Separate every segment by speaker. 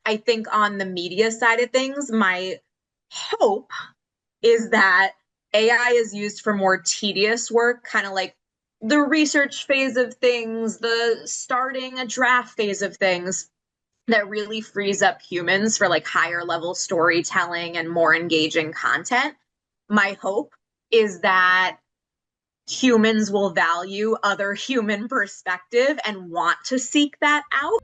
Speaker 1: I think on the media side of things, my hope is that AI is used for more tedious work, kind of like the research phase of things, the starting a draft phase of things that really frees up humans for like higher level storytelling and more engaging content. My hope is that humans will value other human perspective and want to seek that out.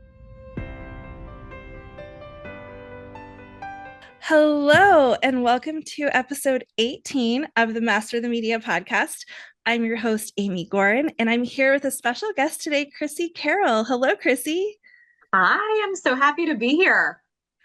Speaker 2: Hello, and welcome to episode 18 of the Master the Media podcast. I'm your host, Amy Gorin, and I'm here with a special guest today, Chrissy Carroll. Hello, Chrissy.
Speaker 1: I am so happy to be here.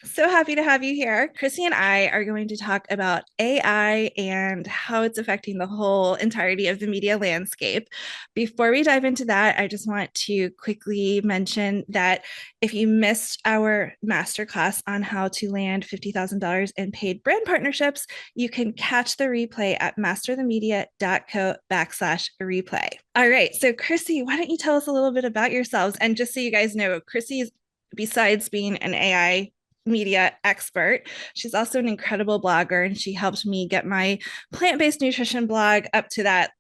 Speaker 2: So happy to have you here. Chrissy and I are going to talk about AI and how it's affecting the whole entirety of the media landscape. Before we dive into that, I just want to quickly mention that if you missed our masterclass on how to land $50,000 in paid brand partnerships, you can catch the replay at masterthemedia.co/replay. All right. So, Chrissy, why don't you tell us a little bit about yourselves? And just so you guys know, Chrissy's besides being an AI media expert. She's also an incredible blogger, and she helped me get my plant-based nutrition blog up to that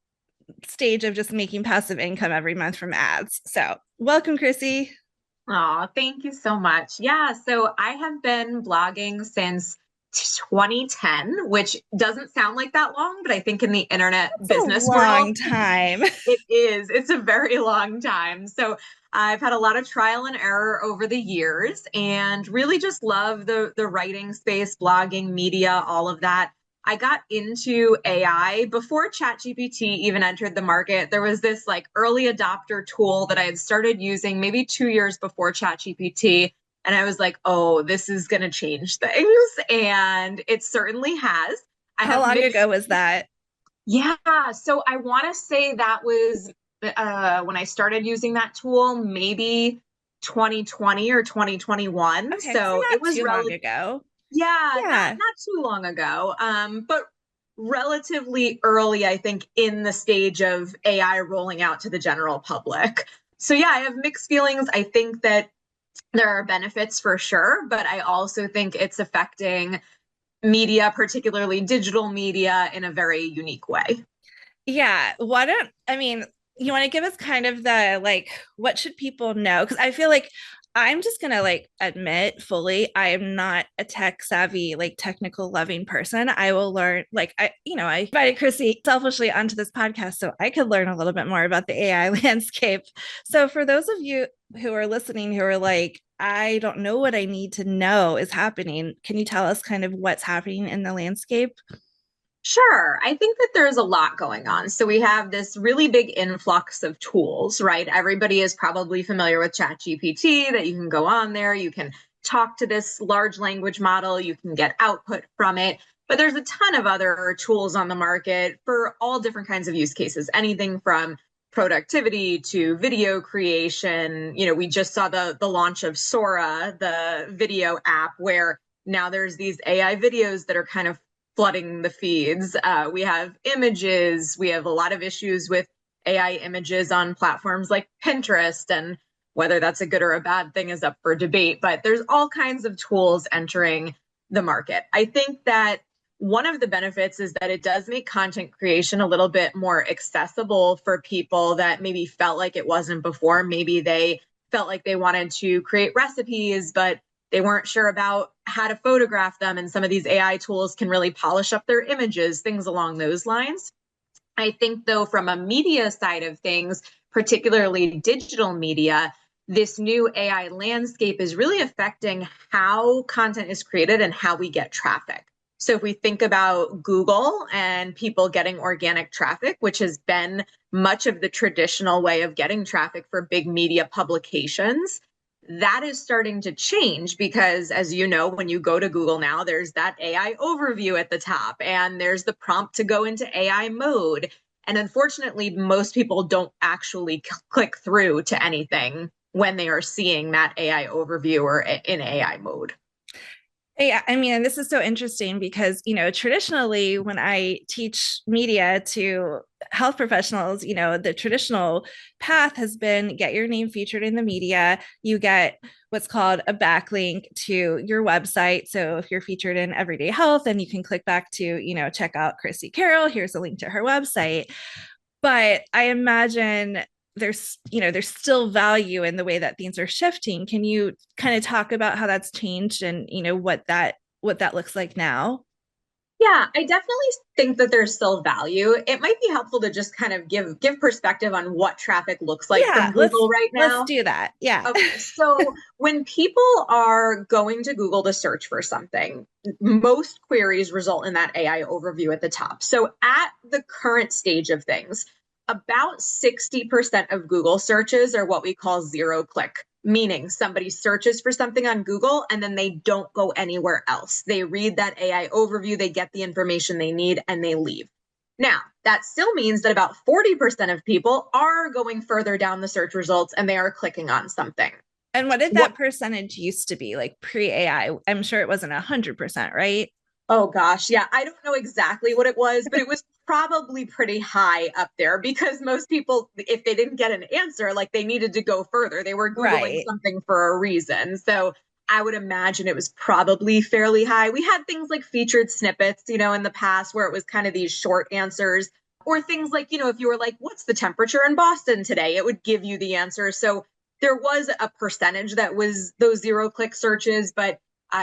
Speaker 2: stage of just making passive income every month from ads. So, welcome, Chrissy.
Speaker 1: Oh, thank you so much. Yeah, so I have been blogging since 2010, which doesn't sound like that long, but I think in the internet
Speaker 2: It's a
Speaker 1: business world,
Speaker 2: long time.
Speaker 1: it is. It's a very long time. So I've had a lot of trial and error over the years and really just love the writing space, blogging, media, all of that. I got into AI before ChatGPT even entered the market. There was this like early adopter tool that I had started using maybe 2 years before ChatGPT. And I was like, oh, this is going to change things. And it certainly has. I
Speaker 2: How
Speaker 1: have
Speaker 2: long
Speaker 1: mixed.
Speaker 2: ago was that?
Speaker 1: Yeah, so I want to say that was when I started using that tool, maybe 2020 or 2021.
Speaker 2: Okay, so
Speaker 1: So it
Speaker 2: not
Speaker 1: was
Speaker 2: too long
Speaker 1: relative,
Speaker 2: ago.
Speaker 1: yeah, not
Speaker 2: Yeah.
Speaker 1: not too long ago, but relatively early, I think, in the stage of AI rolling out to the general public. So yeah, I have mixed feelings. I think that there are benefits for sure, but I also think it's affecting media, particularly digital media, in a very unique way.
Speaker 2: Yeah. Why don't, I mean, you want to give us kind of the like, what should people know? Because I feel like I'm just going to like admit fully, I am not a tech savvy, like technical loving person. I will learn, like, I invited Chrissy selfishly onto this podcast so I could learn a little bit more about the AI landscape. So for those of you who are listening who are like, I don't know what I need to know is happening, can you tell us kind of what's happening in the landscape?
Speaker 1: Sure. I think that there's a lot going on. So we have this really big influx of tools, right? Everybody is probably familiar with ChatGPT, that you can go on there, you can talk to this large language model, you can get output from it. But there's a ton of other tools on the market for all different kinds of use cases, anything from productivity to video creation. We just saw the launch of Sora, the video app, where now there's these AI videos that are kind of flooding the feeds. We have images. We have a lot of issues with AI images on platforms like Pinterest, and whether that's a good or a bad thing is up for debate. But there's all kinds of tools entering the market. I think that one of the benefits is that it does make content creation a little bit more accessible for people that maybe felt like it wasn't before. Maybe they felt like they wanted to create recipes, but they weren't sure about how to photograph them. And some of these AI tools can really polish up their images, things along those lines. I think, though, from a media side of things, particularly digital media, this new AI landscape is really affecting how content is created and how we get traffic. So if we think about Google and people getting organic traffic, which has been much of the traditional way of getting traffic for big media publications, that is starting to change because, as you know, when you go to Google now, there's that AI overview at the top and there's the prompt to go into AI mode. And unfortunately, most people don't actually click through to anything when they are seeing that AI overview or in AI mode.
Speaker 2: Yeah, I mean, and this is so interesting because, traditionally when I teach media to health professionals, the traditional path has been get your name featured in the media. You get what's called a backlink to your website. So if you're featured in Everyday Health, then you can click back to, check out Chrissy Carroll. Here's a link to her website. But I imagine there's still value in the way that things are shifting. Can you kind of talk about how that's changed and what that looks like now?
Speaker 1: Yeah, I definitely think that there's still value. It might be helpful to just kind of give perspective on what traffic looks like
Speaker 2: Yeah,
Speaker 1: from Google right
Speaker 2: let's
Speaker 1: now.
Speaker 2: do that. Yeah.
Speaker 1: Okay, so when people are going to Google to search for something, most queries result in that AI overview at the top. So at the current stage of things, about 60% of Google searches are what we call zero click, meaning somebody searches for something on Google and then they don't go anywhere else. They read that AI overview, they get the information they need, and they leave. Now, that still means that about 40% of people are going further down the search results and they are clicking on something.
Speaker 2: And what did
Speaker 1: What
Speaker 2: that percentage used to be like pre-AI? I'm sure it wasn't 100%, right?
Speaker 1: Oh gosh, yeah, I don't know exactly what it was, but it was probably pretty high up there because most people, if they didn't get an answer, like they needed to go further. They were Googling
Speaker 2: Right.
Speaker 1: something for a reason. So I would imagine it was probably fairly high. We had things like featured snippets, in the past where it was kind of these short answers, or things like, if you were like, what's the temperature in Boston today? It would give you the answer. So there was a percentage that was those zero click searches, but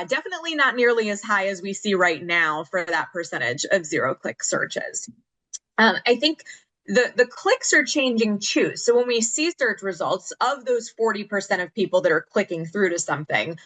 Speaker 1: definitely not nearly as high as we see right now for that percentage of zero click searches. I think the clicks are changing too. So when we see search results of those 40% of people that are clicking through to something,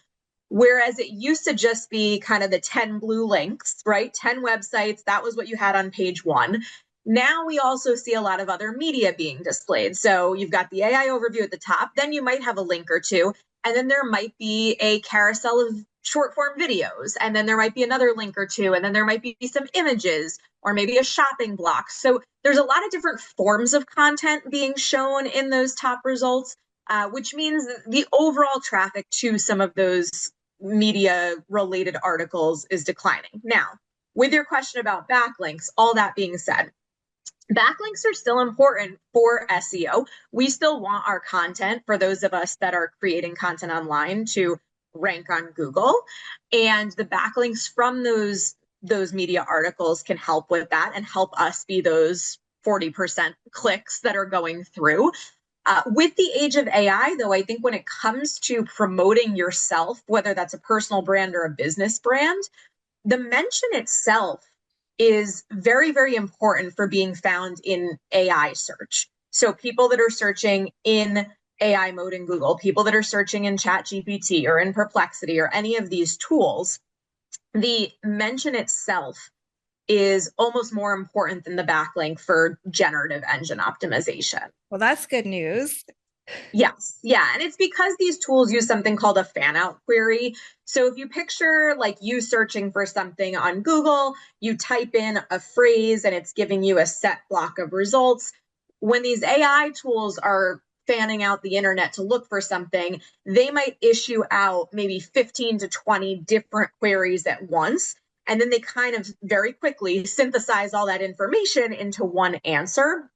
Speaker 1: whereas it used to just be kind of the 10 blue links, right? 10 websites, that was what you had on page one. Now we also see a lot of other media being displayed. So you've got the AI overview at the top, then you might have a link or two, and then there might be a carousel of short form videos, and then there might be another link or two, and then there might be some images or maybe a shopping block. So there's a lot of different forms of content being shown in those top results, which means the overall traffic to some of those media related articles is declining. Now, with your question about backlinks, all that being said, backlinks are still important for SEO. We still want our content, for those of us that are creating content online, to rank on Google. And the backlinks from those media articles can help with that and help us be those 40% clicks that are going through. With the age of AI, though, I think when it comes to promoting yourself, whether that's a personal brand or a business brand, the mention itself is very, very important for being found in AI search. So people that are searching in AI mode in Google, people that are searching in ChatGPT or in Perplexity or any of these tools, the mention itself is almost more important than the backlink for generative engine optimization.
Speaker 2: Well, that's good news.
Speaker 1: Yes. Yeah. And it's because these tools use something called a fan out query. So if you picture like you searching for something on Google, you type in a phrase and it's giving you a set block of results. When these AI tools are fanning out the internet to look for something, they might issue out maybe 15 to 20 different queries at once. And then they kind of very quickly synthesize all that information into one answer.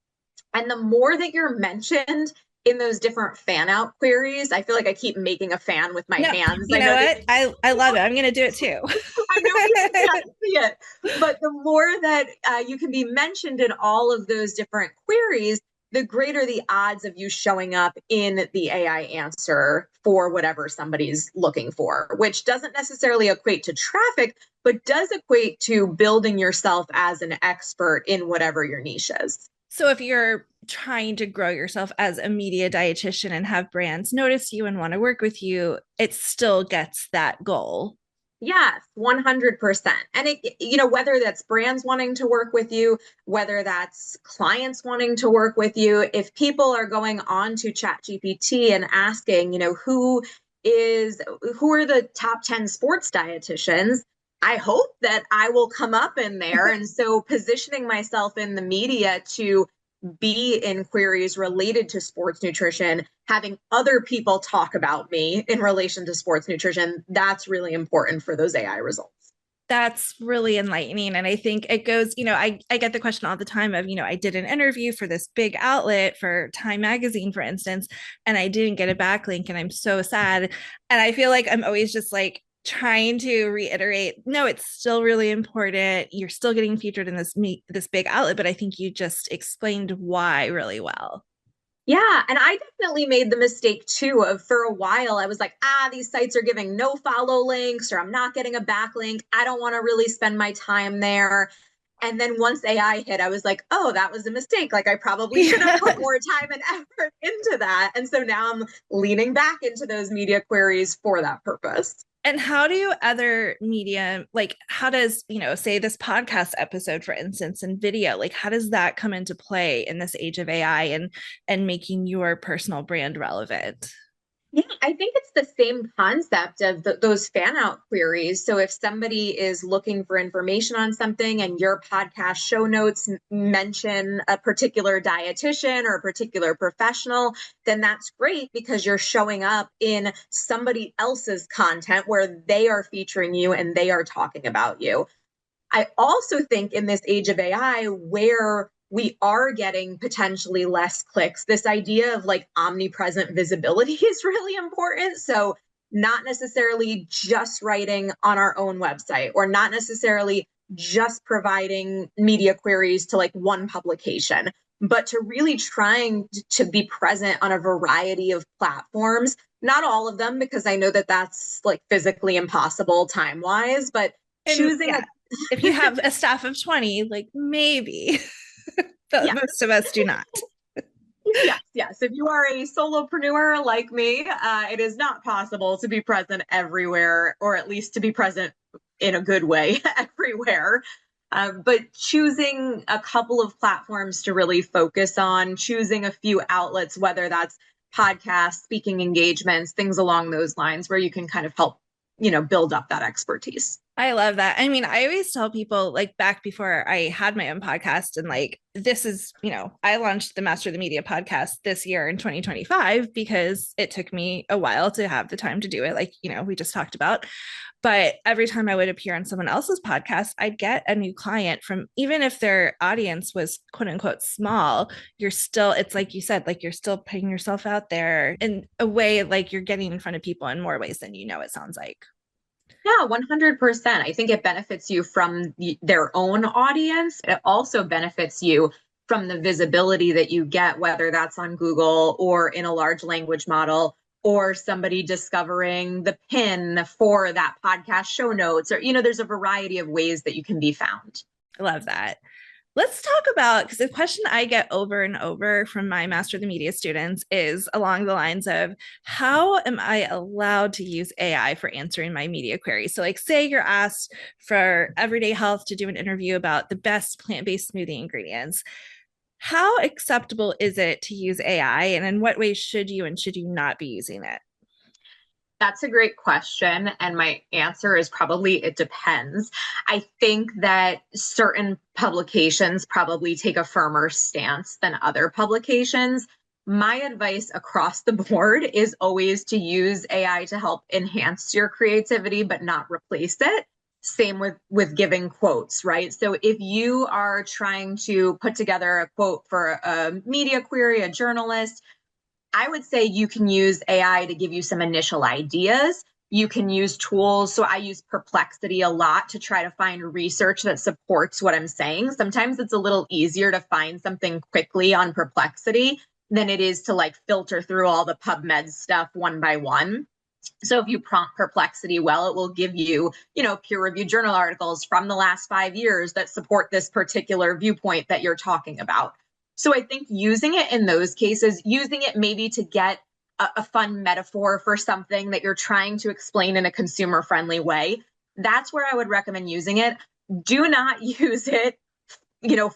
Speaker 1: And the more that you're mentioned in those different fan out queries, I feel like I keep making a fan with my
Speaker 2: No,
Speaker 1: hands.
Speaker 2: you
Speaker 1: I
Speaker 2: know
Speaker 1: know
Speaker 2: what? I love it. I'm gonna do it too.
Speaker 1: I know people can't see it, but the more that you can be mentioned in all of those different queries, the greater the odds of you showing up in the AI answer for whatever somebody's looking for, which doesn't necessarily equate to traffic, but does equate to building yourself as an expert in whatever your niche is.
Speaker 2: So if you're trying to grow yourself as a media dietitian and have brands notice you and want to work with you, it still gets that goal.
Speaker 1: Yes, 100%. And whether that's brands wanting to work with you, whether that's clients wanting to work with you, if people are going on to ChatGPT and asking, who are the top 10 sports dietitians, I hope that I will come up in there. And so positioning myself in the media to be in queries related to sports nutrition, having other people talk about me in relation to sports nutrition, that's really important for those AI results.
Speaker 2: That's really enlightening. And I think it goes, I get the question all the time of, I did an interview for this big outlet for Time Magazine, for instance, and I didn't get a backlink and I'm so sad. And I feel like I'm always just like trying to reiterate, no, it's still really important. You're still getting featured in this big outlet, but I think you just explained why really well.
Speaker 1: Yeah, and I definitely made the mistake too of for a while I was like, these sites are giving no follow links or I'm not getting a backlink. I don't want to really spend my time there. And then once AI hit, I was like, oh, that was a mistake. Like I probably should have put more time and effort into that. And so now I'm leaning back into those media queries for that purpose.
Speaker 2: And how do other media, like how does, say this podcast episode, for instance, and video, like how does that come into play in this age of AI and making your personal brand relevant?
Speaker 1: Yeah, I think it's the same concept of those fan out queries. So if somebody is looking for information on something and your podcast show notes mention a particular dietitian or a particular professional, then that's great because you're showing up in somebody else's content where they are featuring you and they are talking about you. I also think in this age of AI where we are getting potentially less clicks, this idea of like omnipresent visibility is really important. So, not necessarily just writing on our own website or not necessarily just providing media queries to like one publication, but to really trying to be present on a variety of platforms. Not all of them, because I know that that's like physically impossible time wise, but
Speaker 2: And
Speaker 1: choosing
Speaker 2: yeah, if you have a staff of 20, like maybe, but
Speaker 1: yeah.
Speaker 2: most of us do not.
Speaker 1: Yes. If you are a solopreneur like me, it is not possible to be present everywhere, or at least to be present in a good way everywhere. But choosing a couple of platforms to really focus on, choosing a few outlets, whether that's podcasts, speaking engagements, things along those lines, where you can kind of help, build up that expertise.
Speaker 2: I love that. I mean, I always tell people like back before I had my own podcast, and like this is, I launched the Master of the Media podcast this year in 2025 because it took me a while to have the time to do it, like, we just talked about. But every time I would appear on someone else's podcast, I'd get a new client from, even if their audience was quote unquote small, you're still, it's like you said, like you're still putting yourself out there in a way, like you're getting in front of people in more ways than it sounds like.
Speaker 1: Yeah, 100%. I think it benefits you from their own audience. It also benefits you from the visibility that you get, whether that's on Google or in a large language model, or somebody discovering the pin for that podcast show notes, or, there's a variety of ways that you can be found.
Speaker 2: I love that. Let's talk about, because the question I get over and over from my Master of the Media students is along the lines of, how am I allowed to use AI for answering my media queries? So, like, say you're asked for Everyday Health to do an interview about the best plant-based smoothie ingredients. How acceptable is it to use AI, and in what ways should you and should you not be using it?
Speaker 1: That's a great question. And my answer is probably it depends. I think that certain publications probably take a firmer stance than other publications. My advice across the board is always to use AI to help enhance your creativity, but not replace it. Same with giving quotes, right? So if you are trying to put together a quote for a media query, a journalist, I would say you can use AI to give you some initial ideas. You can use tools. So I use Perplexity a lot to try to find research that supports what I'm saying. Sometimes it's a little easier to find something quickly on Perplexity than it is to like filter through all the PubMed stuff one by one. So if you prompt Perplexity well, it will give you, peer-reviewed journal articles from the last 5 years that support this particular viewpoint that you're talking about. So I think using it in those cases, using it maybe to get a fun metaphor for something that you're trying to explain in a consumer-friendly way, that's where I would recommend using it. Do not use it,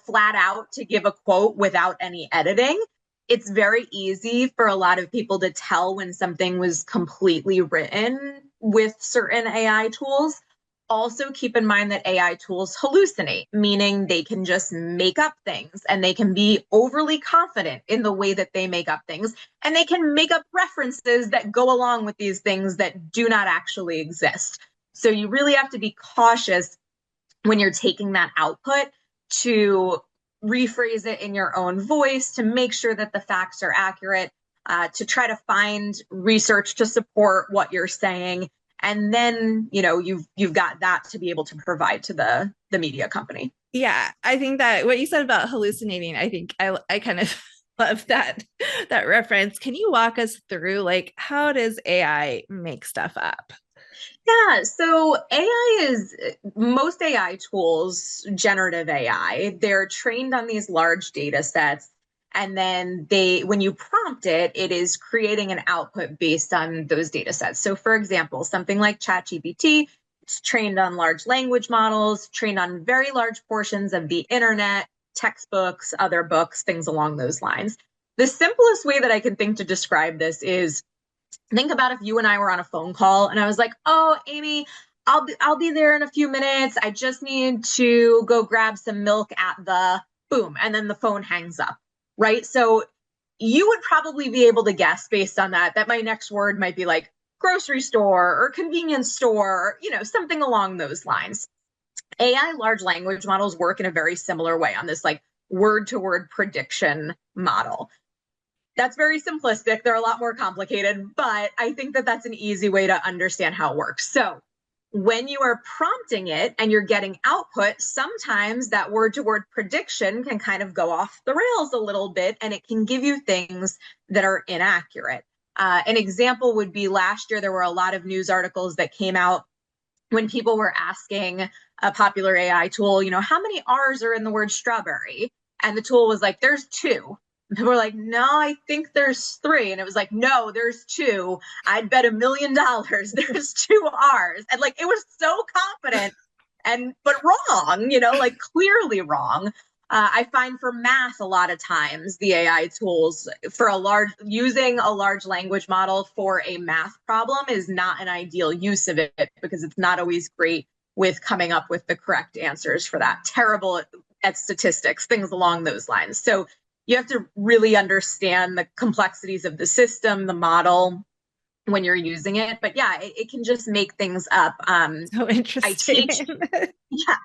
Speaker 1: flat out to give a quote without any editing. It's very easy for a lot of people to tell when something was completely written with certain AI tools. Also, keep in mind that AI tools hallucinate, meaning they can just make up things and they can be overly confident in the way that they make up things. And they can make up references that go along with these things that do not actually exist. So you really have to be cautious when you're taking that output to rephrase it in your own voice, to make sure that the facts are accurate, to try to find research to support what you're saying, and then you've got that to be able to provide to the media company.
Speaker 2: Yeah, I think that what you said about hallucinating, I think I kind of love that reference. Can you walk us through like how does AI make stuff up?
Speaker 1: Yeah, so AI is most AI tools, generative AI, they're trained on these large data sets. And then when you prompt it, it is creating an output based on those data sets. So, for example, something like ChatGPT, it's trained on large language models, trained on very large portions of the internet, textbooks, other books, things along those lines. The simplest way that I can think to describe this is think about if you and I were on a phone call and I was like, "Oh, Amy, I'll be there in a few minutes. I just need to go grab some milk at the boom," and then the phone hangs up, right? So you would probably be able to guess based on that my next word might be like grocery store or convenience store, or, something along those lines. AI large language models work in a very similar way on this like word to word prediction model. That's very simplistic. They're a lot more complicated, but I think that that's an easy way to understand how it works. So when you are prompting it and you're getting output, sometimes that word to word prediction can kind of go off the rails a little bit and it can give you things that are inaccurate. An example would be last year, there were a lot of news articles that came out when people were asking a popular AI tool, how many R's are in the word strawberry? And the tool was like, there's two. People were like, no, I think there's three. And it was like, no, there's two. I'd bet $1 million there's two R's. And like, it was so confident but wrong, like clearly wrong. I find for math, a lot of times the AI tools using a large language model for a math problem is not an ideal use of it because it's not always great with coming up with the correct answers for that. Terrible at statistics, things along those lines. So you have to really understand the complexities of the system, the model when you're using it. But yeah, it can just make things up.
Speaker 2: So interesting.
Speaker 1: Yeah,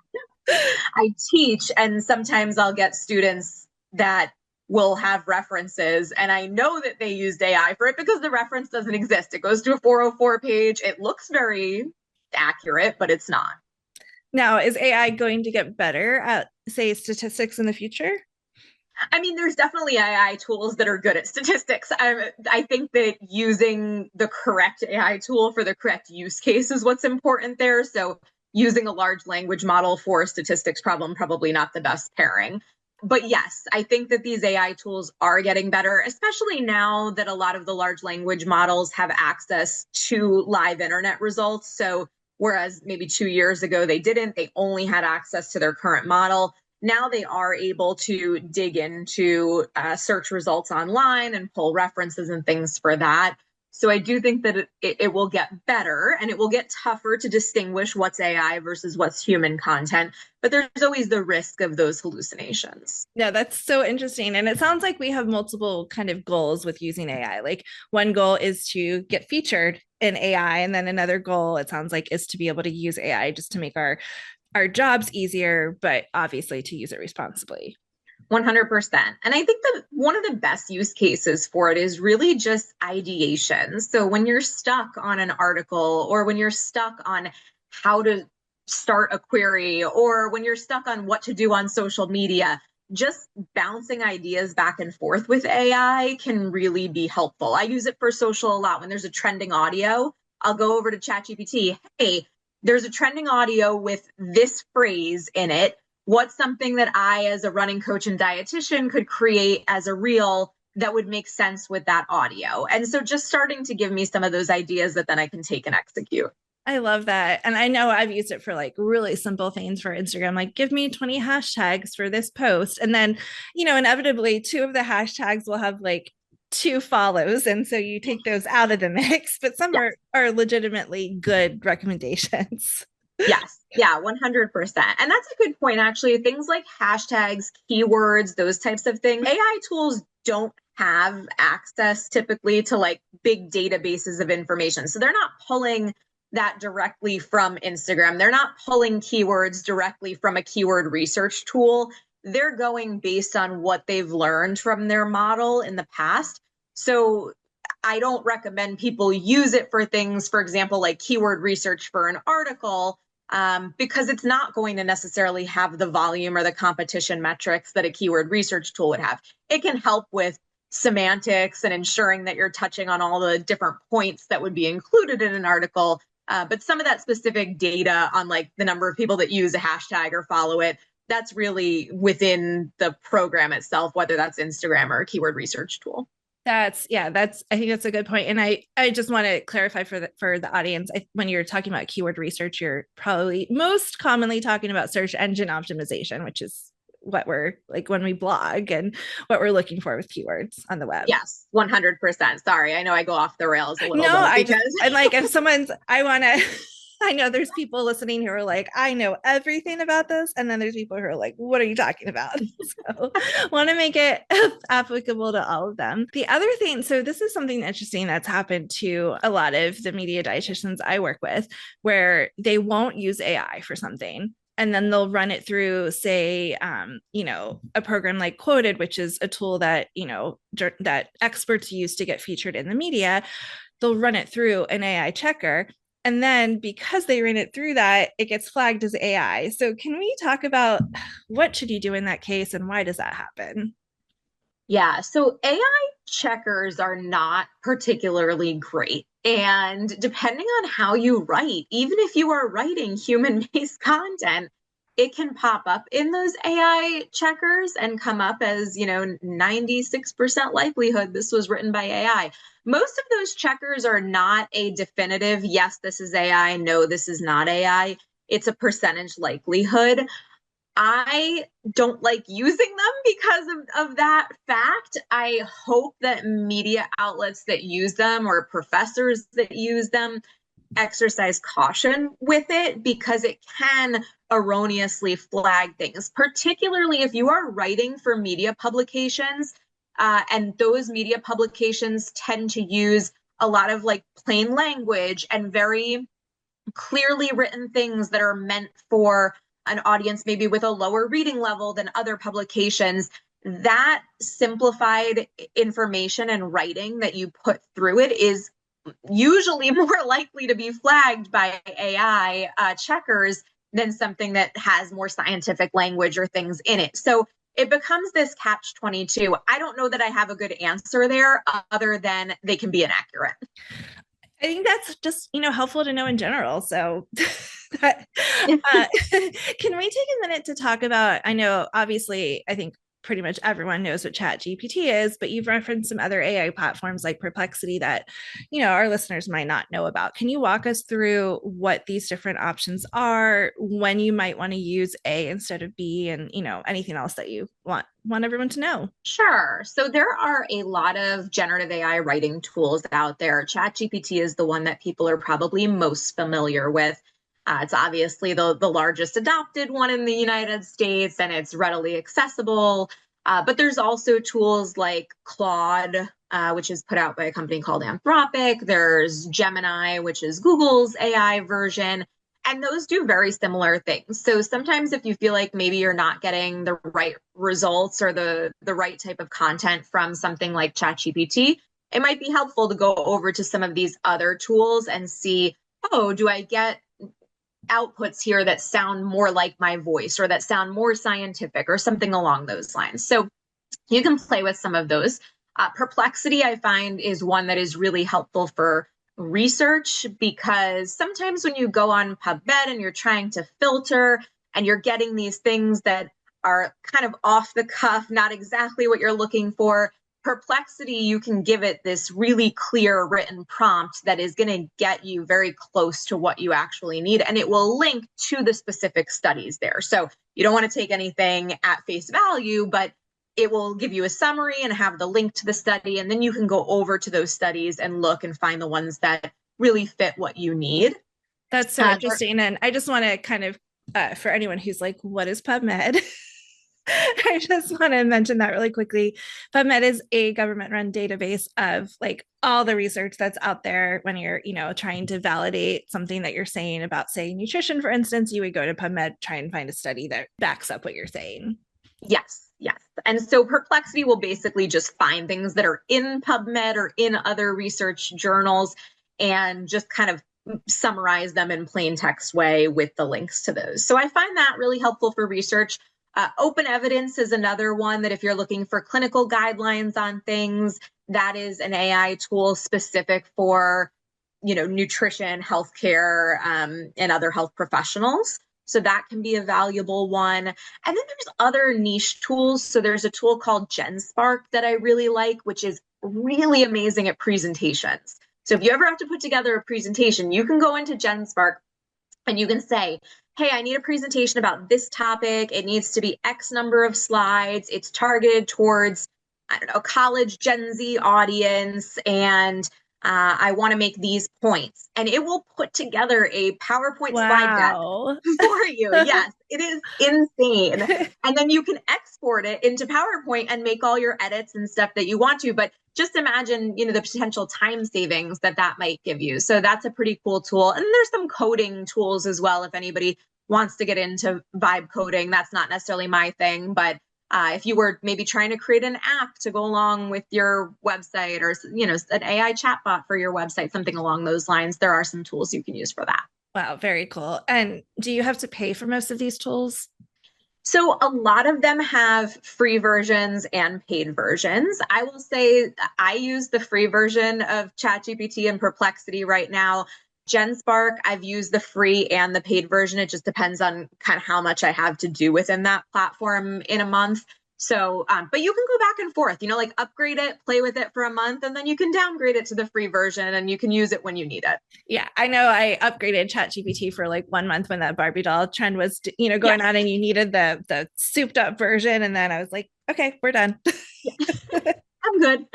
Speaker 1: I teach, and sometimes I'll get students that will have references, and I know that they used AI for it because the reference doesn't exist. It goes to a 404 page. It looks very accurate, but it's not.
Speaker 2: Now, is AI going to get better at, say, statistics in the future?
Speaker 1: I mean, there's definitely AI tools that are good at statistics. I think that using the correct AI tool for the correct use case is what's important there. So using a large language model for a statistics problem, probably not the best pairing. But yes, I think that these AI tools are getting better, especially now that a lot of the large language models have access to live internet results. So whereas maybe 2 years ago they didn't, they only had access to their current model. Now they are able to dig into search results online and pull references and things for that. So I do think that it will get better and it will get tougher to distinguish what's AI versus what's human content. But there's always the risk of those hallucinations.
Speaker 2: Yeah, that's so interesting. And it sounds like we have multiple kind of goals with using AI. Like one goal is to get featured in AI, and then another goal, it sounds like, is to be able to use AI just to make our jobs easier, but obviously to use it responsibly.
Speaker 1: 100%. And I think that one of the best use cases for it is really just ideation. So when you're stuck on an article, or when you're stuck on how to start a query, or when you're stuck on what to do on social media, just bouncing ideas back and forth with AI can really be helpful. I use it for social a lot. When there's a trending audio, I'll go over to ChatGPT. Hey, there's a trending audio with this phrase in it. What's something that I, as a running coach and dietitian, could create as a reel that would make sense with that audio? And so just starting to give me some of those ideas that then I can take and execute.
Speaker 2: I love that. And I know I've used it for like really simple things for Instagram, like give me 20 hashtags for this post. And then, inevitably two of the hashtags will have like two follows. And so you take those out of the mix, but some
Speaker 1: Yes.
Speaker 2: are legitimately good recommendations.
Speaker 1: Yes. Yeah, 100%. And that's a good point, actually. Things like hashtags, keywords, those types of things. AI tools don't have access typically to like big databases of information. So they're not pulling that directly from Instagram. They're not pulling keywords directly from a keyword research tool. They're going based on what they've learned from their model in the past. So I don't recommend people use it for things, for example, like keyword research for an article, because it's not going to necessarily have the volume or the competition metrics that a keyword research tool would have. It can help with semantics and ensuring that you're touching on all the different points that would be included in an article. But some of that specific data on like the number of people that use a hashtag or follow it, that's really within the program itself, whether that's Instagram or a keyword research tool.
Speaker 2: I think that's a good point. And I just want to clarify for the audience, when you're talking about keyword research, you're probably most commonly talking about search engine optimization, which is what we're like when we blog and what we're looking for with keywords on the web.
Speaker 1: Yes, 100%. Sorry, I know I go off the rails a little
Speaker 2: No,
Speaker 1: bit because
Speaker 2: I'm like, if someone's, I want to, I know there's people listening who are like, I know everything about this. And then there's people who are like, what are you talking about? So want to make it applicable to all of them. The other thing, so this is something interesting that's happened to a lot of the media dietitians I work with, where they won't use AI for something. And then they'll run it through, say, a program like Quoted, which is a tool that, that experts use to get featured in the media. They'll run it through an AI checker. And then because they ran it through that, it gets flagged as AI. So can we talk about what should you do in that case and why does that happen?
Speaker 1: yeah, so AI checkers are not particularly great. And depending on how you write, even if you are writing human-based content, it can pop up in those AI checkers and come up as, 96% likelihood this was written by AI. Most of those checkers are not a definitive, yes, this is AI, no, this is not AI. It's a percentage likelihood. I don't like using them because of that fact. I hope that media outlets that use them or professors that use them exercise caution with it because it can erroneously flag things, particularly if you are writing for media publications. And those media publications tend to use a lot of like plain language and very clearly written things that are meant for an audience maybe with a lower reading level than other publications. That simplified information and writing that you put through it is usually more likely to be flagged by AI checkers than something that has more scientific language or things in it. So it becomes this catch 22. I don't know that I have a good answer there other than they can be inaccurate.
Speaker 2: I think that's just, helpful to know in general. So can we take a minute to talk about, I know, obviously, I think pretty much everyone knows what ChatGPT is, but you've referenced some other AI platforms like Perplexity that, our listeners might not know about. Can you walk us through what these different options are, when you might want to use A instead of B, and, anything else that you want everyone to know?
Speaker 1: Sure. So there are a lot of generative AI writing tools out there. ChatGPT is the one that people are probably most familiar with. It's obviously the largest adopted one in the United States, and it's readily accessible. But there's also tools like Claude, which is put out by a company called Anthropic. There's Gemini, which is Google's AI version. And those do very similar things. So sometimes if you feel like maybe you're not getting the right results or the right type of content from something like ChatGPT, it might be helpful to go over to some of these other tools and see, oh, do I get outputs here that sound more like my voice or that sound more scientific or something along those lines. So you can play with some of those. Perplexity, I find, is one that is really helpful for research because sometimes when you go on PubMed and you're trying to filter and you're getting these things that are kind of off the cuff, not exactly what you're looking for, Perplexity, you can give it this really clear written prompt that is going to get you very close to what you actually need. And it will link to the specific studies there. So you don't want to take anything at face value, but it will give you a summary and have the link to the study. And then you can go over to those studies and look and find the ones that really fit what you need.
Speaker 2: That's so
Speaker 1: There,
Speaker 2: interesting. And I just want to kind of, for anyone who's like, what is PubMed? I just want to mention that really quickly. PubMed is a government run database of like all the research that's out there when you're, trying to validate something that you're saying about, say, nutrition, for instance. You would go to PubMed, try and find a study that backs up what you're saying.
Speaker 1: yes, yes. And so Perplexity will basically just find things that are in PubMed or in other research journals and just kind of summarize them in plain text way with the links to those. So I find that really helpful for research. Open evidence is another one that if you're looking for clinical guidelines on things, that is an AI tool specific for, nutrition, healthcare, and other health professionals. So that can be a valuable one. And then there's other niche tools. So there's a tool called GenSpark that I really like, which is really amazing at presentations. So if you ever have to put together a presentation, you can go into GenSpark and you can say, hey, I need a presentation about this topic. It needs to be X number of slides. It's targeted towards, I don't know, college Gen Z audience. And I want to make these points. And it will put together a PowerPoint slide deck
Speaker 2: Wow.
Speaker 1: for you. Yes, it is insane. And then you can export it into PowerPoint and make all your edits and stuff that you want to. But just imagine, the potential time savings that that might give you. So that's a pretty cool tool. And there's some coding tools as well. If anybody wants to get into vibe coding, that's not necessarily my thing, but if you were maybe trying to create an app to go along with your website or, an AI chatbot for your website, something along those lines, there are some tools you can use for that.
Speaker 2: Wow, very cool. And do you have to pay for most of these tools?
Speaker 1: So a lot of them have free versions and paid versions. I will say I use the free version of ChatGPT and Perplexity right now. GenSpark, I've used the free and the paid version. It just depends on kind of how much I have to do within that platform in a month. So, but you can go back and forth, like upgrade it, play with it for a month, and then you can downgrade it to the free version and you can use it when you need it.
Speaker 2: Yeah, I know I upgraded ChatGPT for like 1 month when that Barbie doll trend was, going
Speaker 1: Yes.
Speaker 2: on and you needed the souped up version. And then I was like, okay, we're done.
Speaker 1: I'm good.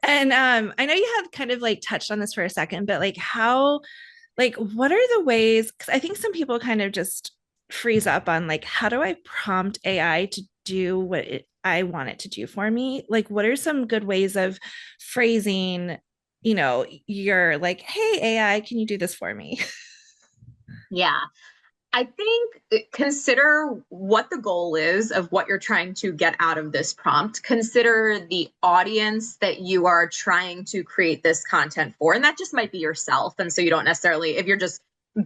Speaker 2: And I know you had kind of like touched on this for a second, but like what are the ways? Because I think some people kind of just freeze up on like, how do I prompt AI to do what I want it to do for me? Like, what are some good ways of phrasing, you're like, hey, AI, can you do this for me?
Speaker 1: Yeah. I think consider what the goal is of what you're trying to get out of this prompt. Consider the audience that you are trying to create this content for. And that just might be yourself. And so you don't necessarily, if you're just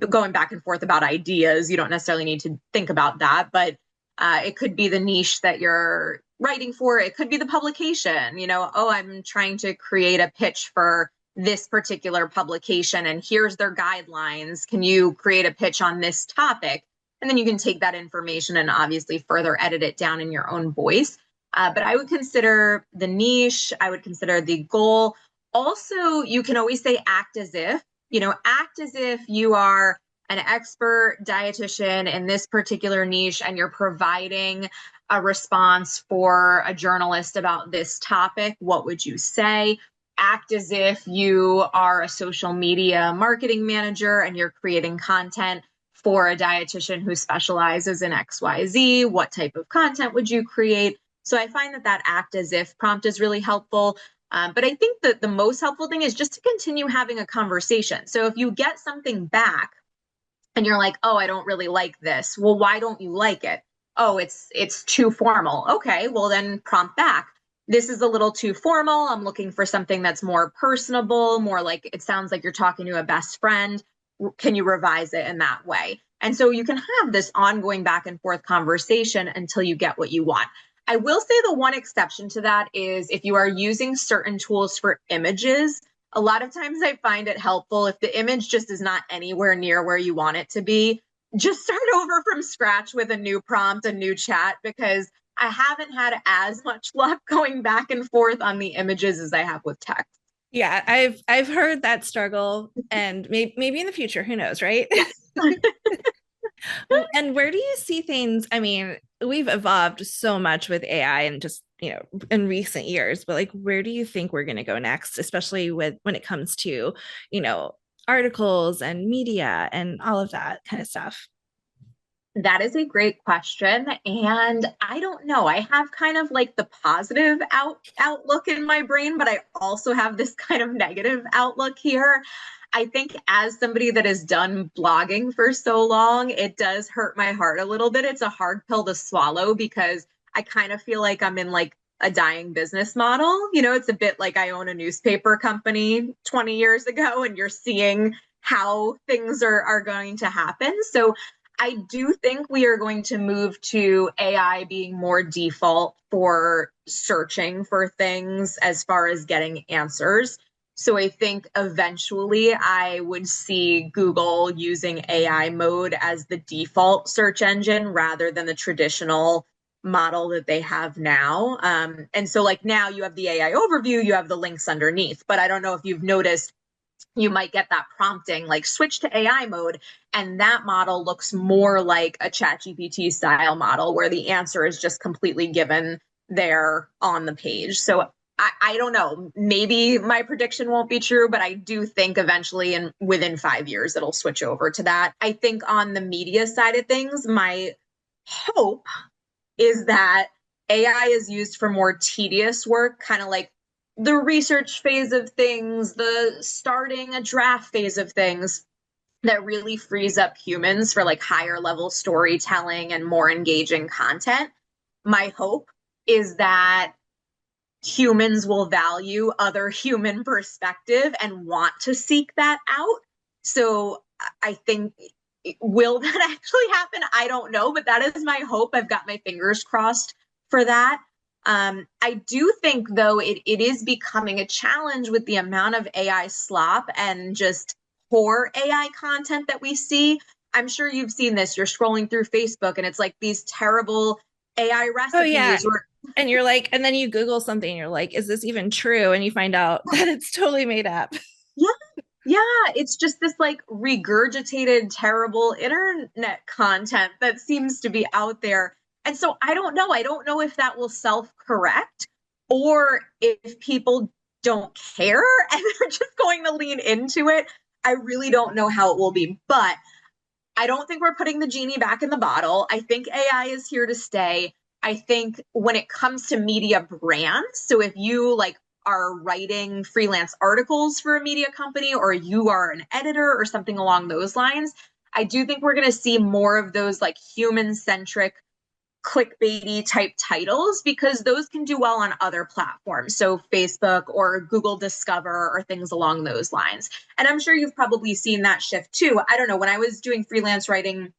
Speaker 1: going back and forth about ideas, you don't necessarily need to think about that. But it could be the niche that you're writing for. It could be the publication, oh, I'm trying to create a pitch for this particular publication and here's their guidelines. Can you create a pitch on this topic? And then you can take that information and obviously further edit it down in your own voice. But I would consider the niche, I would consider the goal. Also, you can always say act as if, act as if you are an expert dietitian in this particular niche and you're providing a response for a journalist about this topic. What would you say? Act as if you are a social media marketing manager and you're creating content for a dietitian who specializes in XYZ. What type of content would you create? So I find that act as if prompt is really helpful. But I think that the most helpful thing is just to continue having a conversation. So if you get something back and you're like, oh, I don't really like this. Well, why don't you like it? Oh, it's too formal. Okay, well then prompt back. This is a little too formal. I'm looking for something that's more personable, more like it sounds like you're talking to a best friend. Can you revise it in that way? And so you can have this ongoing back and forth conversation until you get what you want. I will say the one exception to that is if you are using certain tools for images, a lot of times I find it helpful if the image just is not anywhere near where you want it to be, just start over from scratch with a new prompt, a new chat, because I haven't had as much luck going back and forth on the images as I have with text.
Speaker 2: Yeah, I've heard that struggle, and maybe in the future, who knows, right?
Speaker 1: Yes.
Speaker 2: And where do you see things? I mean, we've evolved so much with AI and just, in recent years, but like, where do you think we're going to go next, especially with when it comes to, you know, articles and media and all of that kind of stuff?
Speaker 1: That is a great question. And I don't know. I have kind of like the positive outlook in my brain, but I also have this kind of negative outlook here. I think as somebody that has done blogging for so long, it does hurt my heart a little bit. It's a hard pill to swallow because I kind of feel like I'm in like a dying business model. You know, it's a bit like I own a newspaper company 20 years ago and you're seeing how things are going to happen. So I do think we are going to move to AI being more default for searching for things as far as getting answers. So I think eventually I would see Google using AI mode as the default search engine rather than the traditional model that they have now. And so, like, now you have the AI overview, you have the links underneath, but I don't know if you've noticed you might get that prompting like switch to AI mode. And that model looks more like a ChatGPT style model where the answer is just completely given there on the page. So I don't know. Maybe my prediction won't be true, but I do think eventually and within 5 years it'll switch over to that. I think on the media side of things, my hope is that AI is used for more tedious work, kind of like the research phase of things, the starting a draft phase of things that really frees up humans for like higher level storytelling and more engaging content. My hope is that humans will value other human perspective and want to seek that out. So I think will that actually happen? I don't know, but that is my hope. I've got my fingers crossed for that. I do think, though, it is becoming a challenge with the amount of AI slop and just poor AI content that we see. I'm sure you've seen this. You're scrolling through Facebook and it's like these terrible AI
Speaker 2: Oh yeah.
Speaker 1: recipes or
Speaker 2: And you're like, and then you Google something and you're like, is this even true? And you find out that it's totally made up.
Speaker 1: yeah, yeah, it's just this like regurgitated, terrible internet content that seems to be out there. And so I don't know. I don't know if that will self correct or if people don't care and they're just going to lean into it. I really don't know how it will be, but I don't think we're putting the genie back in the bottle. I think AI is here to stay. I think when it comes to media brands, so if you like are writing freelance articles for a media company or you are an editor or something along those lines, I do think we're going to see more of those like human centric clickbaity type titles because those can do well on other platforms. So Facebook or Google Discover or things along those lines. And I'm sure you've probably seen that shift too. I don't know, when I was doing freelance writing,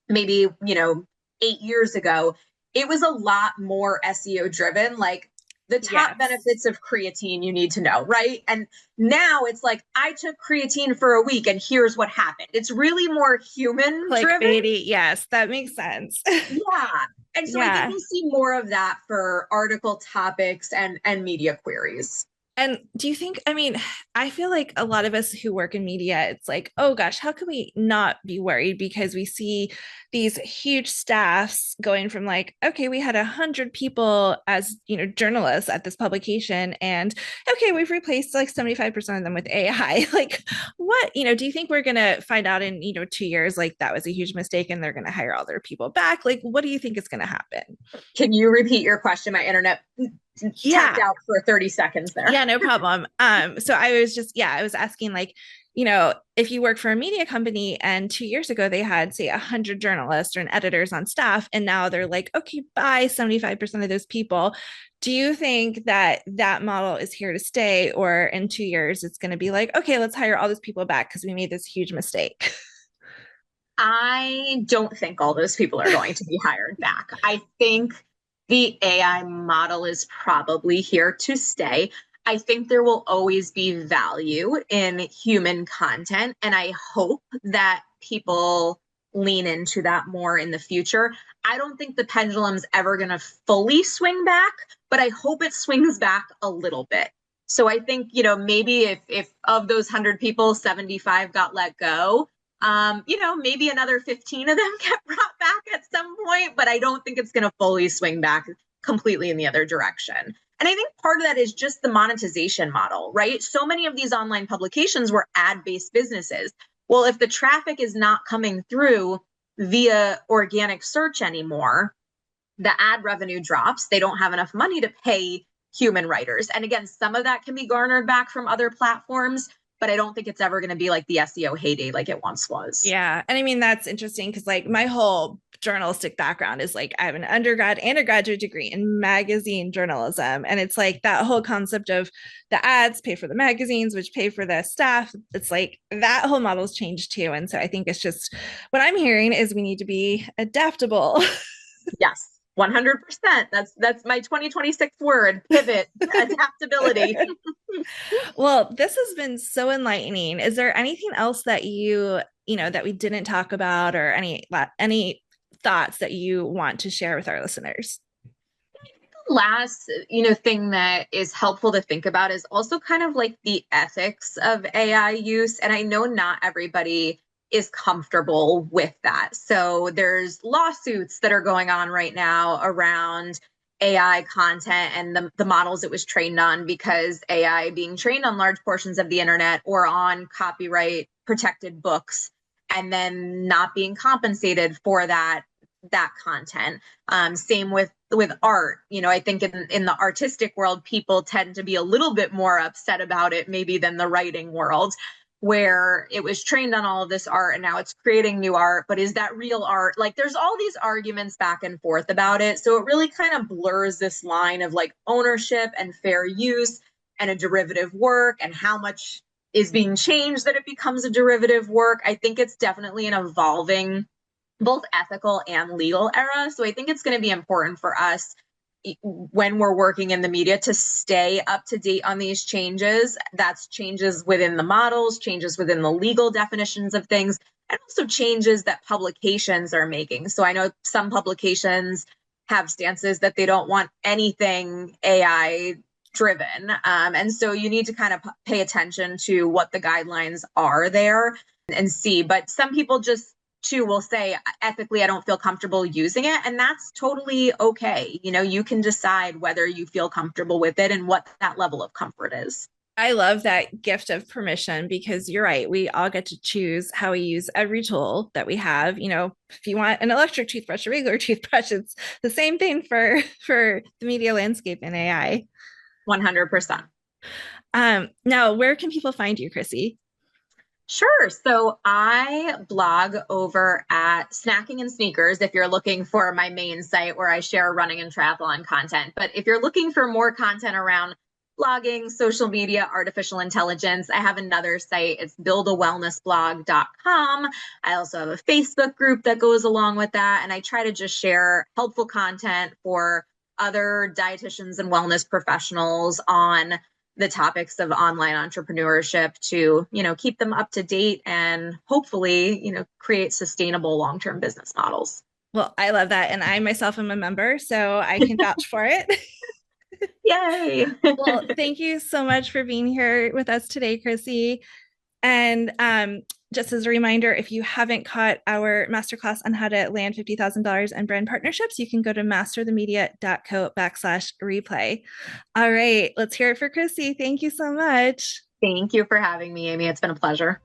Speaker 1: maybe, 8 years ago, it was a lot more SEO driven. Like the top
Speaker 2: Yes.
Speaker 1: benefits of creatine you need to know, right? And now it's like, I took creatine for a week and here's what happened. It's really more human driven.
Speaker 2: Clickbaity. Yes, that makes sense.
Speaker 1: Yeah. And so I think
Speaker 2: Yeah.
Speaker 1: we'll see more of that for article topics and media queries.
Speaker 2: And do you think, I mean, I feel like a lot of us who work in media, it's like, oh gosh, how can we not be worried? Because we see these huge staffs going from like, okay, we had 100 people as, journalists at this publication. And okay, we've replaced like 75% of them with AI. Like, what, do you think we're going to find out in, 2 years, like that was a huge mistake and they're going to hire all their people back? Like, what do you think is going to happen?
Speaker 1: Can you repeat your question? My internet tapped
Speaker 2: Yeah.
Speaker 1: out for 30 seconds there.
Speaker 2: Yeah, no problem. So I was just, yeah, I was asking like, if you work for a media company and 2 years ago they had, say, 100 journalists or editors on staff, and now they're like, okay, bye, 75% of those people. Do you think that that model is here to stay, or in 2 years it's going to be like, okay, let's hire all those people back because we made this huge mistake?
Speaker 1: I don't think all those people are going to be hired back. I think the AI model is probably here to stay. I think there will always be value in human content, and I hope that people lean into that more in the future. I don't think the pendulum's ever going to fully swing back, but I hope it swings back a little bit. So I think, maybe if of those 100 people, 75 got let go, maybe another 15 of them get brought back at some point, but I don't think it's going to fully swing back completely in the other direction. And I think part of that is just the monetization model, right? So many of these online publications were ad-based businesses. Well, if the traffic is not coming through via organic search anymore, the ad revenue drops. They don't have enough money to pay human writers. And again, some of that can be garnered back from other platforms, but I don't think it's ever going to be like the SEO heyday like it once was.
Speaker 2: Yeah. And I mean, that's interesting because like my whole journalistic background is like I have an undergrad and a graduate degree in magazine journalism. And it's like that whole concept of the ads pay for the magazines, which pay for the staff. It's like that whole model's changed too. And so I think it's just what I'm hearing is we need to be adaptable.
Speaker 1: Yes. 100%. That's my 2026 word, pivot, adaptability.
Speaker 2: Well, this has been so enlightening. Is there anything else that that we didn't talk about or any thoughts that you want to share with our listeners?
Speaker 1: Last, thing that is helpful to think about is also kind of like the ethics of AI use. And I know not everybody is comfortable with that. So there's lawsuits that are going on right now around AI content and the models it was trained on, because AI being trained on large portions of the internet or on copyright protected books and then not being compensated for that content. Same with art. I think in the artistic world, people tend to be a little bit more upset about it maybe than the writing world, where it was trained on all of this art and now it's creating new art, but is that real art? Like there's all these arguments back and forth about it. So it really kind of blurs this line of like ownership and fair use and a derivative work and how much is being changed that it becomes a derivative work. I think it's definitely an evolving both ethical and legal era. So I think it's going to be important for us when we're working in the media to stay up to date on these changes. That's changes within the models, changes within the legal definitions of things, and also changes that publications are making. So I know some publications have stances that they don't want anything AI driven. And so you need to kind of pay attention to what the guidelines are there and see. But some people just too will say ethically I don't feel comfortable using it, and that's totally okay. You can decide whether you feel comfortable with it and what that level of comfort is.
Speaker 2: I love that gift of permission because you're right. We all get to choose how we use every tool that we have. If you want an electric toothbrush, a regular toothbrush, it's the same thing for the media landscape and AI.
Speaker 1: 100%.
Speaker 2: Now, where can people find you, Chrissy?
Speaker 1: Sure. So I blog over at Snacking and Sneakers if you're looking for my main site where I share running and triathlon content. But if you're looking for more content around blogging, social media, artificial intelligence, I have another site. It's buildawellnessblog.com. I also have a Facebook group that goes along with that. And I try to just share helpful content for other dietitians and wellness professionals on the topics of online entrepreneurship to, keep them up to date and hopefully, create sustainable long-term business models.
Speaker 2: Well, I love that. And I myself am a member, so I can vouch for it.
Speaker 1: Yay.
Speaker 2: Well, thank you so much for being here with us today, Chrissy. And just as a reminder, if you haven't caught our masterclass on how to land $50,000 in brand partnerships, you can go to masterthemedia.co/replay. All right, let's hear it for Chrissy. Thank you so much.
Speaker 1: Thank you for having me, Amy. It's been a pleasure.